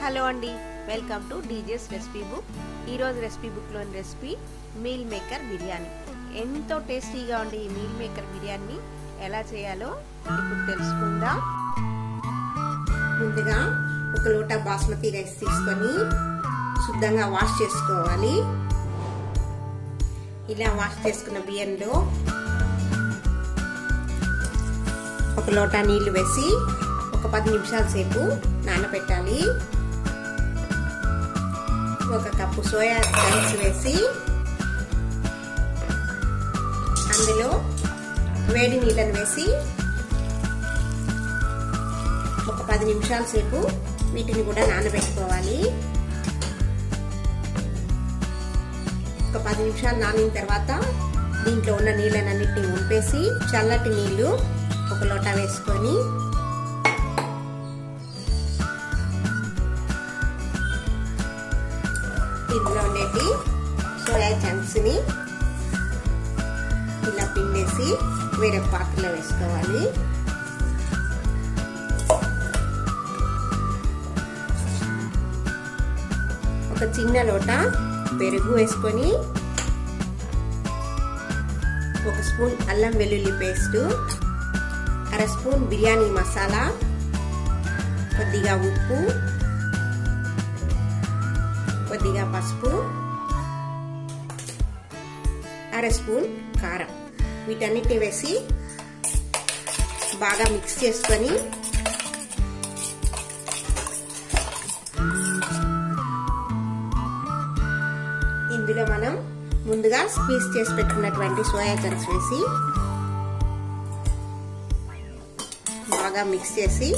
Hello అండి, welcome to DJ's recipe book. ఈరోజు recipe బుక్లోని రెసిపీ మీల్ మేకర్ బిర్యానీ. ఎంతో టేస్టీగా ఉండే ఈ మీల్ మేకర్ బిర్యానీ ఎలా చేయాలో ఇప్పుడు తెలుసుకుందాం. ముందుగా ఒక లోటా బాస్మతి రైస్ తీసుకొని శుద్ధంగా వాష్ చేసుకోవాలి. ఇలా వాష్ చేసుకున్న బియ్యంలో ఒక లోటా నీళ్లు వేసి ఒక 10 నిమిషాల సేపు నానబెట్టాలి. ఒక కప్పు సోయా చంక్స్ వేసి అందులో వేడి నీళ్ళని వేసి ఒక 10 నిమిషాల సేపు వీటిని కూడా నానబెట్టుకోవాలి. ఒక 10 నిమిషాలు నానిన తర్వాత దీంట్లో ఉన్న నీళ్ళనన్నిటిని ఉంపేసి చల్లటి నీళ్లు ఒక లోటా వేసుకొని ఇందులో ఉండేటి సోయా చంక్స్ ని ఇలా పిండేసి వేరే పాత్రలో వేసుకోవాలి. ఒక చిన్న లోటా పెరుగు వేసుకొని ఒక స్పూన్ అల్లం వెల్లుల్లి పేస్ట్, 1/2 స్పూన్ బిర్యానీ మసాలా, కొద్దిగా ఉప్పు, కొద్దిగా పసుపు, 1/2 స్పూన్ కారం వీటన్నిటిని వేసి బాగా మిక్స్ చేసుకొని ఇందులో మనం ముందుగా స్క్వీజ్ చేసి పెట్టుకున్నటువంటి సోయా చంక్స్ వేసి బాగా మిక్స్ చేసి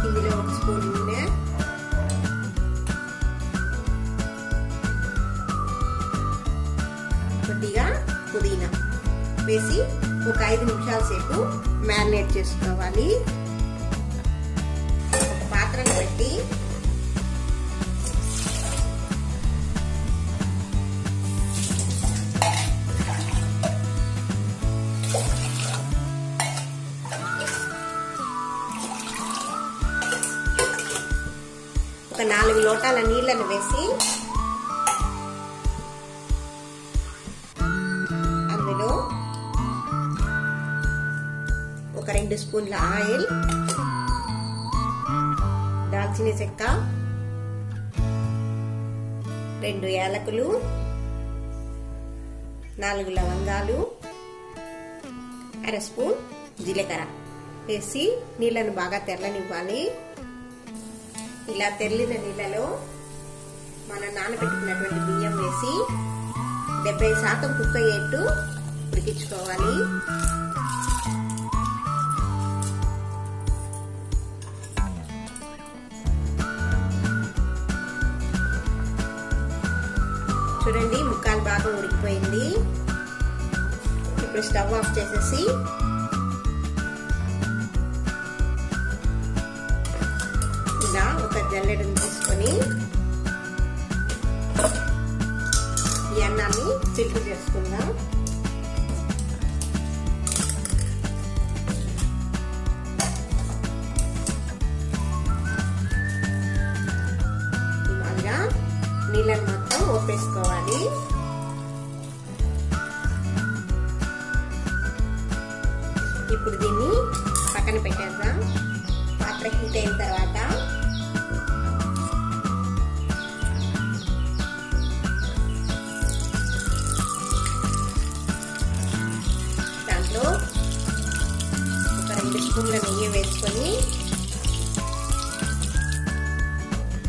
ఇందులో 1 స్పూన్ నూనె, కొద్దిగా పుదీనా వేసి ఒక 5 నిమిషాల సేపు మ్యారినేట్ చేసుకోవాలి. ఒక పాత్రను పెట్టి ఒక 4 లోటాల నీళ్లను వేసి అందులో ఒక 2 స్పూన్ల ఆయిల్, దాల్చిన చెక్క, 2 యాలకులు, 4 లవంగాలు, 1/2 స్పూన్ జీలకర్ర వేసి నీళ్లను బాగా తెరలనివ్వాలి. ఇలా తెరలిన నీళ్ళలో మనం నానబెట్టుకున్నటువంటి బియ్యం వేసి 70% కుక్ అయ్యేట్టు ఉడికించుకోవాలి. చూడండి, ముక్కాలు బాగా ఉడికిపోయింది. ఇప్పుడు స్టవ్ ఆఫ్ చేసేసి ఇలా ఒక జల్లెడను తీసుకొని ఈ అన్నాన్ని ఫిల్టర్ చేసుకుందాం. ఇలాగా నీళ్ళని మొత్తం ఓపేసుకోవాలి. ఇప్పుడు దీన్ని పక్కన పెట్టేద్దాం. పాత్ర హీట్ అయిన తర్వాత దాంట్లో ఒక 2 స్పూన్ల నెయ్యి వేసుకొని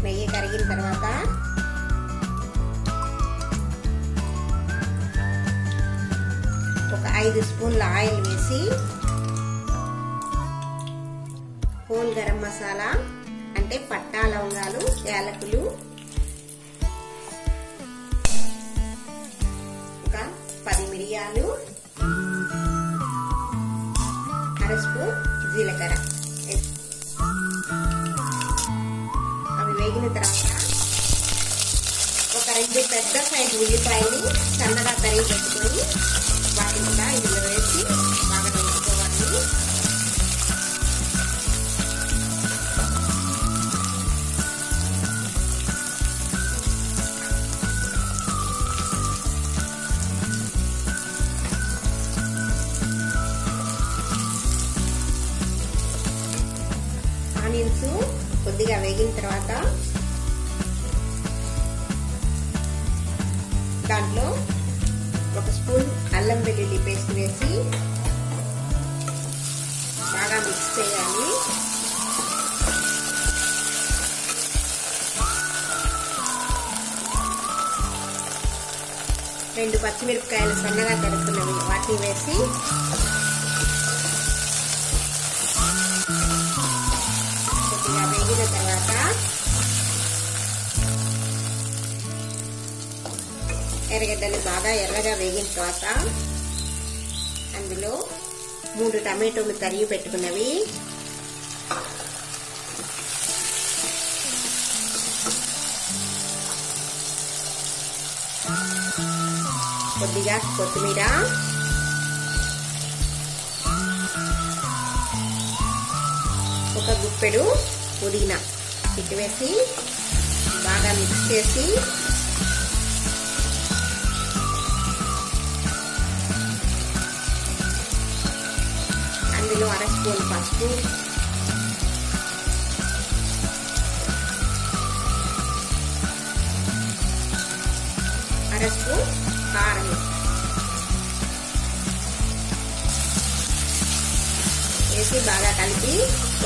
నెయ్యి కరిగిన తర్వాత ఒక 5 స్పూన్ల ఆయిల్ వేసి హోల్ గరం మసాలా అంటే పట్టా, లవంగాలు, యాలకులు, ఒక 10 మిరియాలు, 1/2 స్పూన్ జీలకర్ర అవి వేగిన తర్వాత ఒక 2 పెద్ద సైజు ఉల్లిపాయలు సన్నగా తరిగి పెట్టుకొని వాటిని కొద్దిగా వేగిన తర్వాత దాంట్లో 1 స్పూన్ అల్లం వెల్లుల్లి పేస్ట్ వేసి బాగా మిక్స్ చేయాలి. రెండు పచ్చిమిరపకాయలు సన్నగా తరుక్కున్నవి వాటిని వేసి కొద్దిగా వేగిన తర్వాత ఎర్రగడ్డలు బాగా ఎర్రగా వేగిన తర్వాత అందులో 3 టమాటోలు తరిగి పెట్టుకున్నవి కొద్దిగా కొత్తిమీర, ఒక గుప్పెడు పుదీనా వేసి బాగా మిక్స్ చేసి అందులో 1 స్పూన్ పసుపు, 1 స్పూన్ కారం వేసి బాగా కలిపి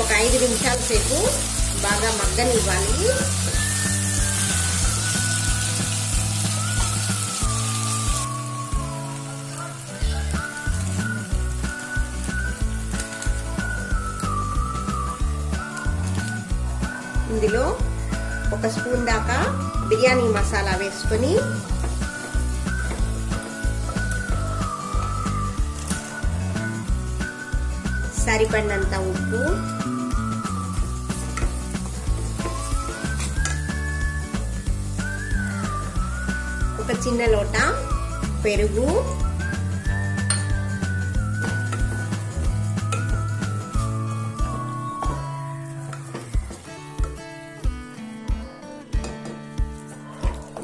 ఒక 5 నిమిషాల సేపు బాగా మగ్గనివ్వాలి. ఇందులో 1 స్పూన్ దాకా బిర్యానీ మసాలా వేసుకొని సరిపడినంత ఉప్పు, ఒక చిన్న లోట పెరుగు,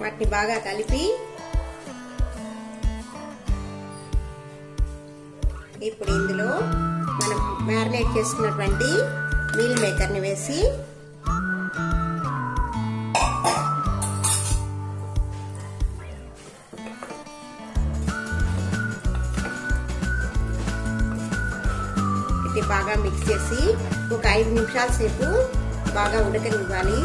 వాటిని బాగా కలిపి ఇప్పుడు ఇందులో మనం మ్యారినేట్ చేసుకున్నటువంటి మీల్ మేకర్ని వేసి ఇది బాగా మిక్స్ చేసి ఒక 5 నిమిషాల సేపు బాగా ఉడకనివ్వాలి.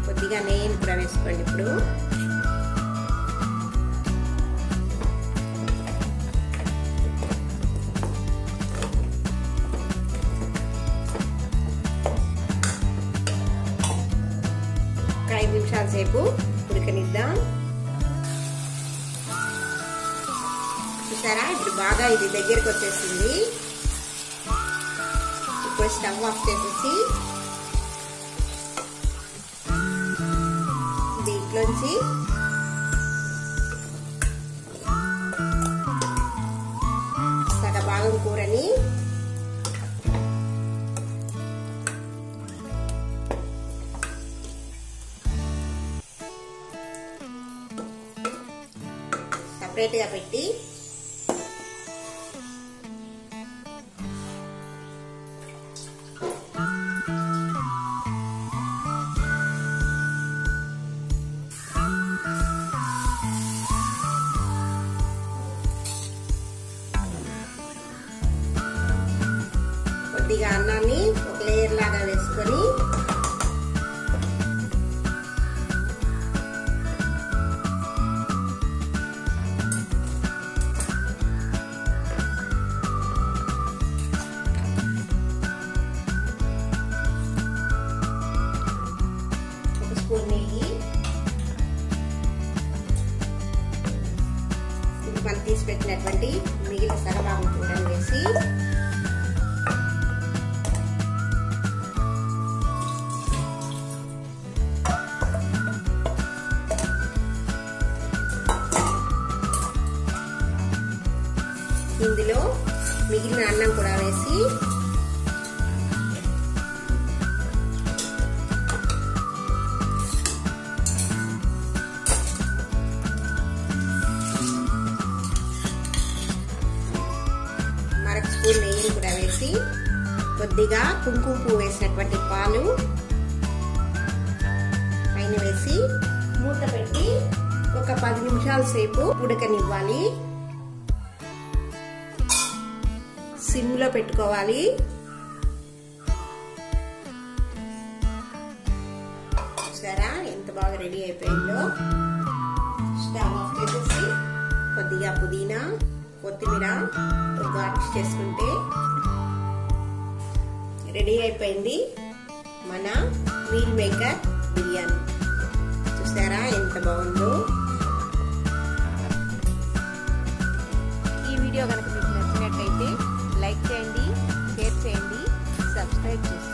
కొద్దిగా నెయ్యిని కూడా వేసుకోండి. ఇప్పుడు ఒక 5 నిమిషాల సేపు ఉడకనిద్దాం. చూసారా, ఇప్పుడు బాగా ఇది దగ్గరకు వచ్చేసింది. ఇప్పుడు స్టవ్ ఆఫ్ చేసేసి దీంట్లోంచి సగభాగం కూరని సపరేట్ గా పెట్టి కొద్దిగా అన్నాన్ని ఒక లేయర్ లాగా వేసుకొని ఒక స్పూన్ నెయ్యి, ఇది మనం తీసి పెట్టినటువంటి మిగిలిన సగభాగం కూడా వేసి ఇందులో మిగిలిన అన్నం కూడా వేసి స్పూన్ నెయ్యిని కూడా వేసి కొద్దిగా కుంకుమ పువ్వు వేసినటువంటి పాలు పైన వేసి మూత పెట్టి ఒక 10 నిమిషాల సేపు ఉడకనివ్వాలి. సిమ్ లో పెట్టుకోవాలి. చూసారా ఎంత బాగా రెడీ అయిపోయిందో. స్టవ్ ఆఫ్ చేసేసి కొద్దిగా పుదీనా, కొత్తిమీర గార్నిష్ చేసుకుంటే రెడీ అయిపోయింది మన మీల్ మేకర్ బిర్యానీ. చూసారా ఎంత బాగుందో. ఈ వీడియో కనుక మీకు నచ్చినట్లయితే లైక్ చేయండి, షేర్ చేయండి, సబ్స్క్రైబ్ చేయండి.